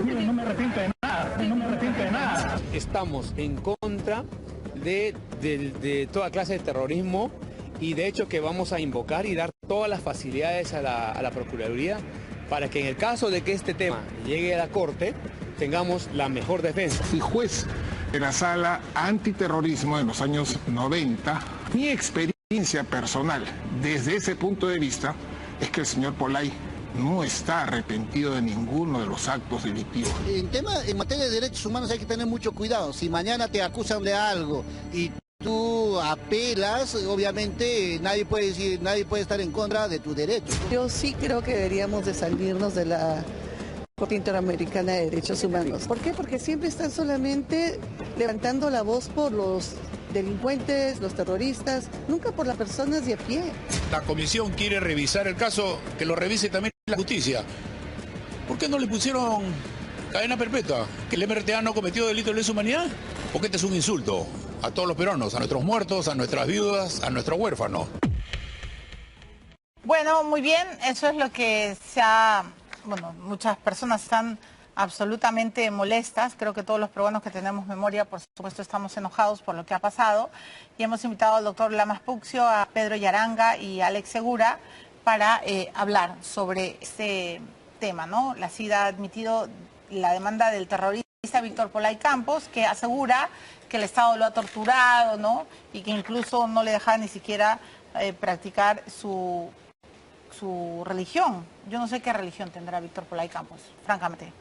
Miren, no me arrepiento de nada, no me arrepiento de nada. Estamos en contra de toda clase de terrorismo y de hecho que vamos a invocar y dar todas las facilidades a la Procuraduría para que en el caso de que este tema llegue a la Corte tengamos la mejor defensa. Fui juez en la sala antiterrorismo en los años 90. Mi experiencia personal desde ese punto de vista es que el señor Polay no está arrepentido de ninguno de los actos delictivos. En materia de derechos humanos hay que tener mucho cuidado. Si mañana te acusan de algo y tú apelas, obviamente nadie puede estar en contra de tus derechos. Yo sí creo que deberíamos de salirnos de la Corte Interamericana de Derechos Humanos. ¿Por qué? Porque siempre están solamente levantando la voz por los delincuentes, los terroristas, nunca por las personas de a pie. La comisión quiere revisar el caso, que lo revise también la justicia. ¿Por qué no le pusieron cadena perpetua? ¿Que el MRTA no cometió delito de lesa humanidad? Porque este es un insulto a todos los peruanos, a nuestros muertos, a nuestras viudas, a nuestros huérfanos. Bueno, muy bien, eso es lo que muchas personas están absolutamente molestas. Creo que todos los peruanos que tenemos memoria, por supuesto, estamos enojados por lo que ha pasado. Y hemos invitado al doctor Lamas Puccio, a Pedro Yaranga y a Alex Segura para hablar sobre este tema, ¿no? La CID ha admitido la demanda del terrorista Víctor Polay Campos, que asegura que el Estado lo ha torturado, ¿no? Y que incluso no le deja ni siquiera practicar su religión. Yo no sé qué religión tendrá Víctor Polay Campos, francamente.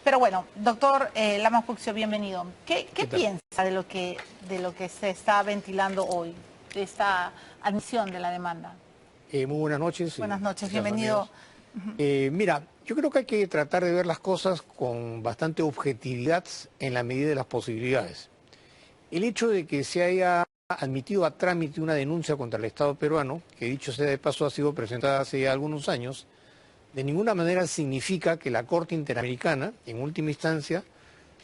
Pero bueno, doctor Lamas Puccio, bienvenido. ¿Qué piensa de lo que se está ventilando hoy, de esta admisión de la demanda? Muy buenas noches. Buenas noches, bienvenido. Mira, yo creo que hay que tratar de ver las cosas con bastante objetividad en la medida de las posibilidades. El hecho de que se haya admitido a trámite una denuncia contra el Estado peruano, que dicho sea de paso ha sido presentada hace ya algunos años, de ninguna manera significa que la Corte Interamericana, en última instancia,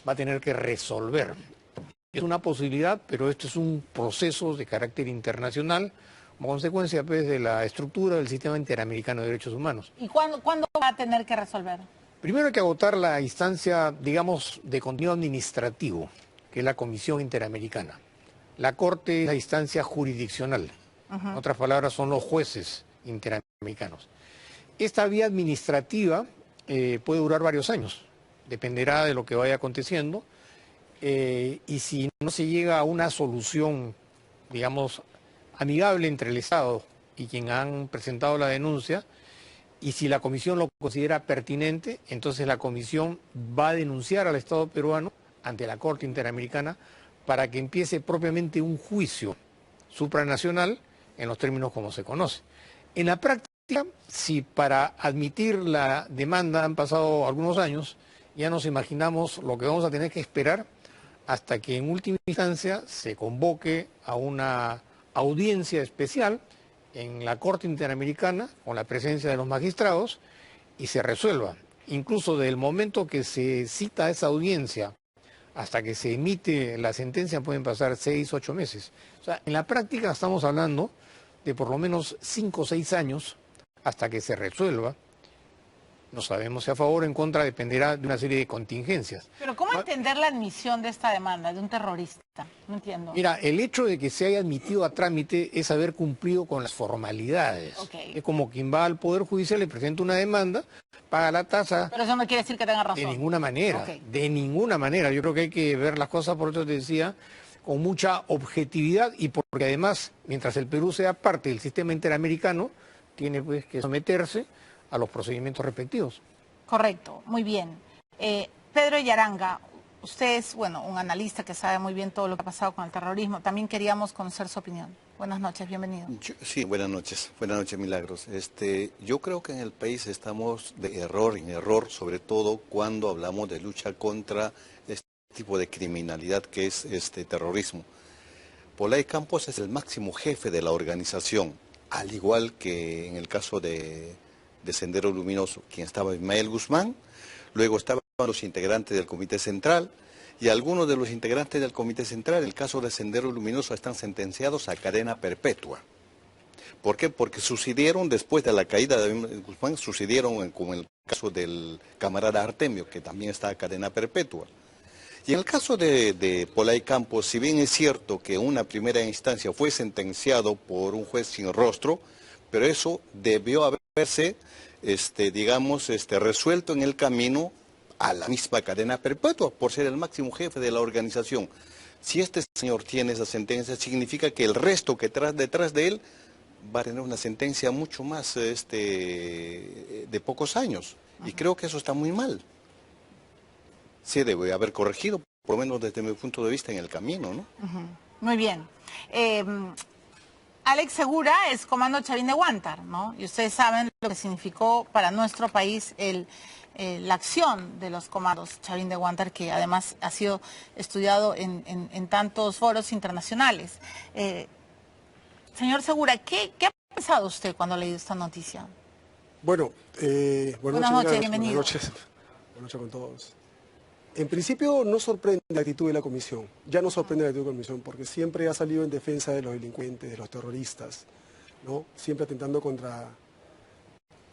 va a tener que resolver. Es una posibilidad, pero esto es un proceso de carácter internacional, como consecuencia pues, de la estructura del Sistema Interamericano de Derechos Humanos. ¿Y cuándo va a tener que resolver? Primero hay que agotar la instancia, digamos, de contenido administrativo, que es la Comisión Interamericana. La Corte es la instancia jurisdiccional. En otras palabras, son los jueces interamericanos. Esta vía administrativa puede durar varios años, dependerá de lo que vaya aconteciendo, y si no se llega a una solución, digamos, amigable entre el Estado y quien han presentado la denuncia, y si la Comisión lo considera pertinente, entonces la Comisión va a denunciar al Estado peruano ante la Corte Interamericana para que empiece propiamente un juicio supranacional en los términos como se conoce. En la práctica, si para admitir la demanda han pasado algunos años, ya nos imaginamos lo que vamos a tener que esperar hasta que en última instancia se convoque a una audiencia especial en la Corte Interamericana con la presencia de los magistrados y se resuelva. Incluso desde el momento que se cita esa audiencia hasta que se emite la sentencia pueden pasar 6, 8 meses. O sea, en la práctica estamos hablando de por lo menos 5 o 6 años hasta que se resuelva. No sabemos si a favor o en contra, dependerá de una serie de contingencias. Pero ¿cómo entender la admisión de esta demanda de un terrorista? No entiendo. Mira, el hecho de que se haya admitido a trámite es haber cumplido con las formalidades. Okay. Es como quien va al Poder Judicial, le presenta una demanda, paga la tasa. Pero eso no quiere decir que tenga razón. De ninguna manera, de ninguna manera. Yo creo que hay que ver las cosas, por eso te decía, con mucha objetividad y porque además, mientras el Perú sea parte del sistema interamericano, tiene pues que someterse a los procedimientos respectivos. Correcto, muy bien. Pedro Yaranga, usted es, un analista que sabe muy bien todo lo que ha pasado con el terrorismo. También queríamos conocer su opinión. Buenas noches, bienvenido. Sí, buenas noches, Milagros. Yo creo que en el país estamos de error en error, sobre todo cuando hablamos de lucha contra este tipo de criminalidad que es terrorismo. Polay Campos es el máximo jefe de la organización, al igual que en el caso de Sendero Luminoso, quien estaba Ismael Guzmán, luego estaban los integrantes del Comité Central, y algunos de los integrantes del Comité Central, en el caso de Sendero Luminoso, están sentenciados a cadena perpetua. ¿Por qué? Porque sucedieron, después de la caída de Guzmán, sucedieron como en el caso del camarada Artemio, que también está a cadena perpetua. Y en el caso de Pollay Campos, si bien es cierto que en una primera instancia fue sentenciado por un juez sin rostro, pero eso debió haberse, resuelto en el camino a la misma cadena perpetua, por ser el máximo jefe de la organización. Si este señor tiene esa sentencia, significa que el resto que detrás de él va a tener una sentencia mucho más de pocos años. Y creo que eso está muy mal. Se debe haber corregido, por lo menos desde mi punto de vista, en el camino, ¿no? Muy bien. Alex Segura es comando Chavín de Huántar, ¿no? Y ustedes saben lo que significó para nuestro país la acción de los comandos Chavín de Huántar, que además ha sido estudiado en tantos foros internacionales. Señor Segura, ¿qué ha pensado usted cuando ha leído esta noticia? Bueno, buenas noches, bienvenido. Buenas noches con todos. En principio no sorprende la actitud de la comisión, ya no sorprende la actitud de la comisión, porque siempre ha salido en defensa de los delincuentes, de los terroristas, ¿no? Siempre atentando contra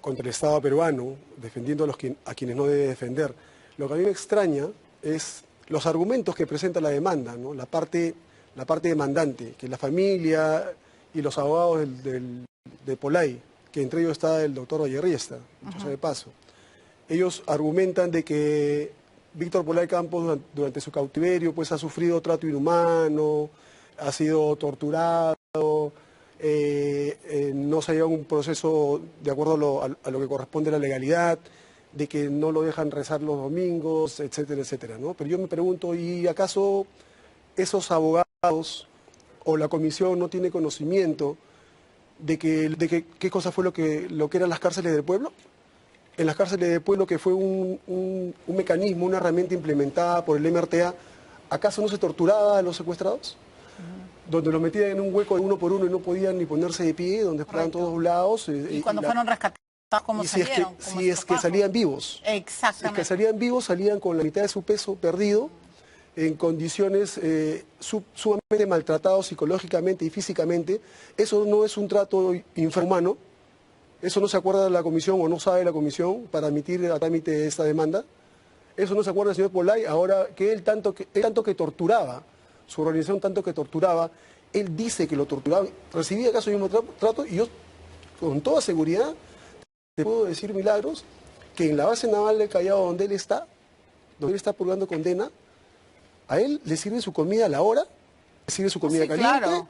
el Estado peruano, defendiendo a quienes no debe defender. Lo que a mí me extraña es los argumentos que presenta la demanda, ¿no? La parte demandante, que la familia y los abogados de Pollay, que entre ellos está el doctor Vallerriesta, dicho sea de paso, ellos argumentan de que Víctor Pollay Campos durante su cautiverio pues ha sufrido trato inhumano, ha sido torturado, no se ha llevado un proceso de acuerdo a lo que corresponde a la legalidad, de que no lo dejan rezar los domingos, etcétera, etcétera, ¿no? Pero yo me pregunto, ¿y acaso esos abogados o la comisión no tiene conocimiento de qué cosa fue lo que eran las cárceles del pueblo? En las cárceles del pueblo, que fue un mecanismo, una herramienta implementada por el MRTA, ¿acaso no se torturaba a los secuestrados? Donde los metían en un hueco de uno por uno y no podían ni ponerse de pie, donde estaban todos doblados. Y cuando fueron rescatados, ¿cómo salieron? Si es que salían vivos. Exactamente. Si es que salían vivos, salían con la mitad de su peso perdido, en condiciones sumamente maltratados psicológicamente y físicamente. Eso no es un trato infrahumano. ¿Eso no se acuerda de la comisión o no sabe la comisión para admitir a trámite esta demanda? ¿Eso no se acuerda el señor Pollay? Ahora que él tanto que torturaba, su organización tanto que torturaba, él dice que lo torturaba, recibía acaso el mismo trato, y yo con toda seguridad te puedo decir, Milagros, que en la base naval del Callao donde él está purgando condena, a él le sirve su comida a la hora, le sirve su comida caliente, claro.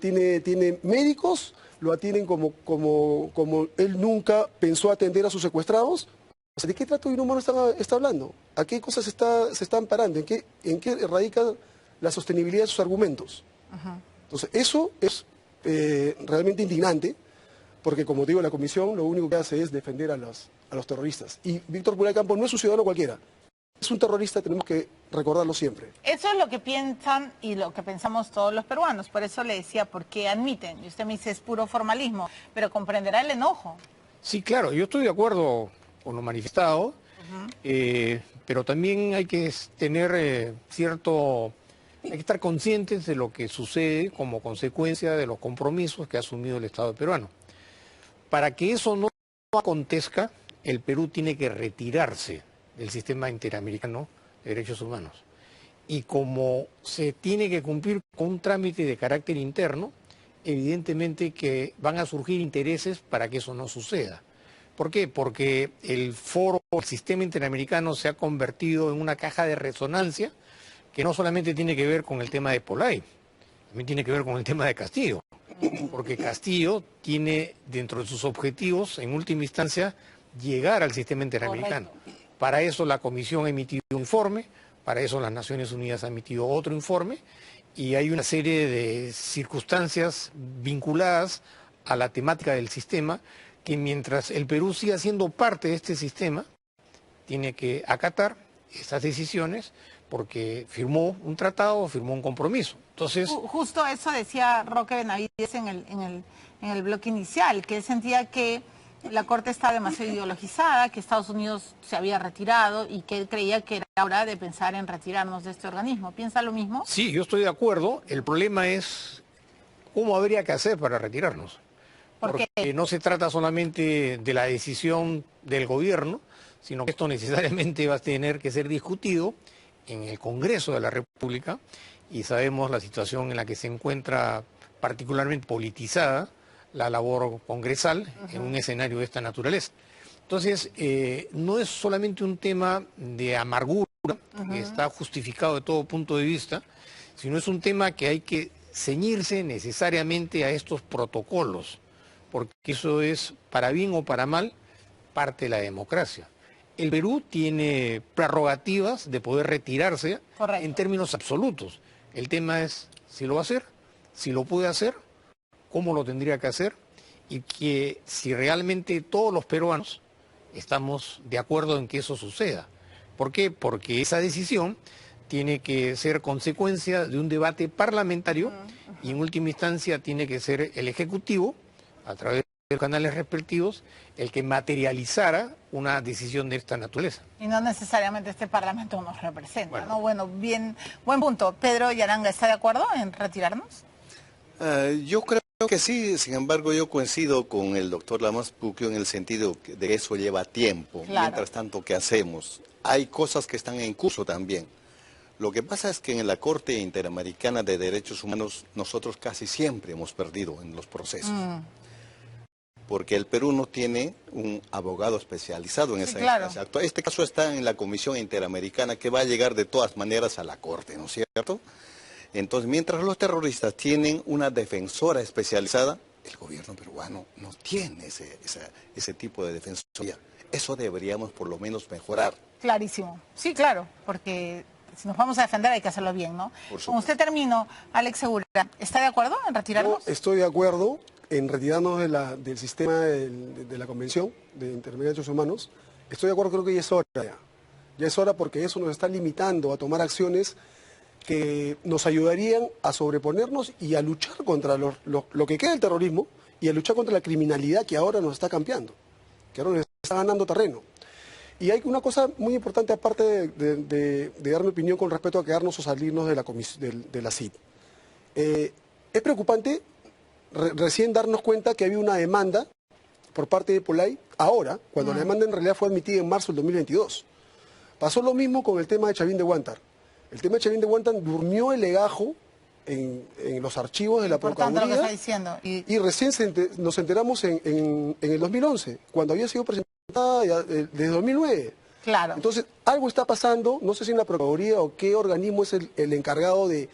Tiene médicos, lo atienden como él nunca pensó atender a sus secuestrados. ¿De qué trato inhumano está hablando? ¿A qué cosas se están parando? ¿En qué radica la sostenibilidad de sus argumentos? Entonces, eso es realmente indignante, porque como digo, la comisión lo único que hace es defender a los terroristas. Y Víctor Pollay Campos no es un ciudadano cualquiera. Es un terrorista, tenemos que recordarlo siempre. Eso es lo que piensan y lo que pensamos todos los peruanos. Por eso le decía, ¿por qué admiten? Y usted me dice, es puro formalismo, pero comprenderá el enojo. Sí, claro, yo estoy de acuerdo con lo manifestado, pero también hay que tener hay que estar conscientes de lo que sucede como consecuencia de los compromisos que ha asumido el Estado peruano. Para que eso no acontezca, el Perú tiene que retirarse del sistema interamericano de derechos humanos. Y como se tiene que cumplir con un trámite de carácter interno, evidentemente que van a surgir intereses para que eso no suceda. ¿Por qué? Porque el sistema interamericano se ha convertido en una caja de resonancia que no solamente tiene que ver con el tema de Pollay, también tiene que ver con el tema de Castillo. Porque Castillo tiene dentro de sus objetivos, en última instancia, llegar al sistema interamericano. Correcto. Para eso la Comisión ha emitido un informe, para eso las Naciones Unidas ha emitido otro informe, y hay una serie de circunstancias vinculadas a la temática del sistema que mientras el Perú siga siendo parte de este sistema, tiene que acatar esas decisiones porque firmó un tratado, firmó un compromiso. Entonces, justo eso decía Roque Benavides en el bloque inicial, que él sentía que la Corte estaba demasiado ideologizada, que Estados Unidos se había retirado y que él creía que era hora de pensar en retirarnos de este organismo. ¿Piensa lo mismo? Sí, yo estoy de acuerdo. El problema es cómo habría que hacer para retirarnos. ¿Por qué? No se trata solamente de la decisión del gobierno, sino que esto necesariamente va a tener que ser discutido en el Congreso de la República, y sabemos la situación en la que se encuentra particularmente politizada la labor congresal en un escenario de esta naturaleza. Entonces, no es solamente un tema de amargura, que está justificado de todo punto de vista, sino es un tema que hay que ceñirse necesariamente a estos protocolos, porque eso es, para bien o para mal, parte de la democracia. El Perú tiene prerrogativas de poder retirarse en términos absolutos. El tema es si lo va a hacer, si lo puede hacer, cómo lo tendría que hacer, y que si realmente todos los peruanos estamos de acuerdo en que eso suceda. ¿Por qué? Porque esa decisión tiene que ser consecuencia de un debate parlamentario y en última instancia tiene que ser el Ejecutivo, a través de los canales respectivos, el que materializara una decisión de esta naturaleza. Y no necesariamente este Parlamento nos representa, ¿no? Bueno, bien, buen punto. Pedro Yaranga, ¿está de acuerdo en retirarnos? Yo creo que sí, sin embargo yo coincido con el doctor Lamas Puquio en el sentido de que eso lleva tiempo. Claro. Mientras tanto, ¿qué hacemos? Hay cosas que están en curso también. Lo que pasa es que en la Corte Interamericana de Derechos Humanos nosotros casi siempre hemos perdido en los procesos. Porque el Perú no tiene un abogado especializado en esa instancia. Este caso está en la Comisión Interamericana, que va a llegar de todas maneras a la Corte, ¿no es cierto? Entonces, mientras los terroristas tienen una defensora especializada, el gobierno peruano no tiene ese tipo de defensoría. Eso deberíamos por lo menos mejorar. Clarísimo. Sí, claro, porque si nos vamos a defender hay que hacerlo bien, ¿no? Con usted termino, Alex Segura. ¿Está de acuerdo en retirarnos? Yo estoy de acuerdo en retirarnos del sistema de la Convención de Derechos Humanos. Estoy de acuerdo, creo que ya es hora ya. Ya es hora, porque eso nos está limitando a tomar acciones que nos ayudarían a sobreponernos y a luchar contra lo que queda del terrorismo, y a luchar contra la criminalidad que ahora nos está cambiando, que ahora nos está ganando terreno. Y hay una cosa muy importante, aparte de dar mi opinión con respecto a quedarnos o salirnos de la CID. Es preocupante recién darnos cuenta que había una demanda por parte de Polay ahora, cuando la demanda en realidad fue admitida en marzo del 2022. Pasó lo mismo con el tema de Chavín de Huántar. El tema de Chavín de Huántar durmió el legajo en los archivos de la Procuraduría, lo que está diciendo. Y recién nos enteramos en el 2011, cuando había sido presentada desde 2009. Claro. Entonces, algo está pasando, no sé si en la Procuraduría o qué organismo es el encargado de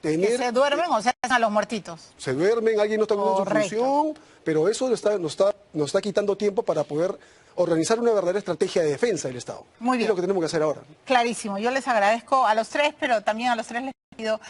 tener... ¿Que se duermen o se hacen a los muertitos? Se duermen, alguien no está cumpliendo su función, pero eso nos está quitando tiempo para poder organizar una verdadera estrategia de defensa del Estado. Muy bien. Es lo que tenemos que hacer ahora. Clarísimo. Yo les agradezco a los tres, pero también a los tres les pido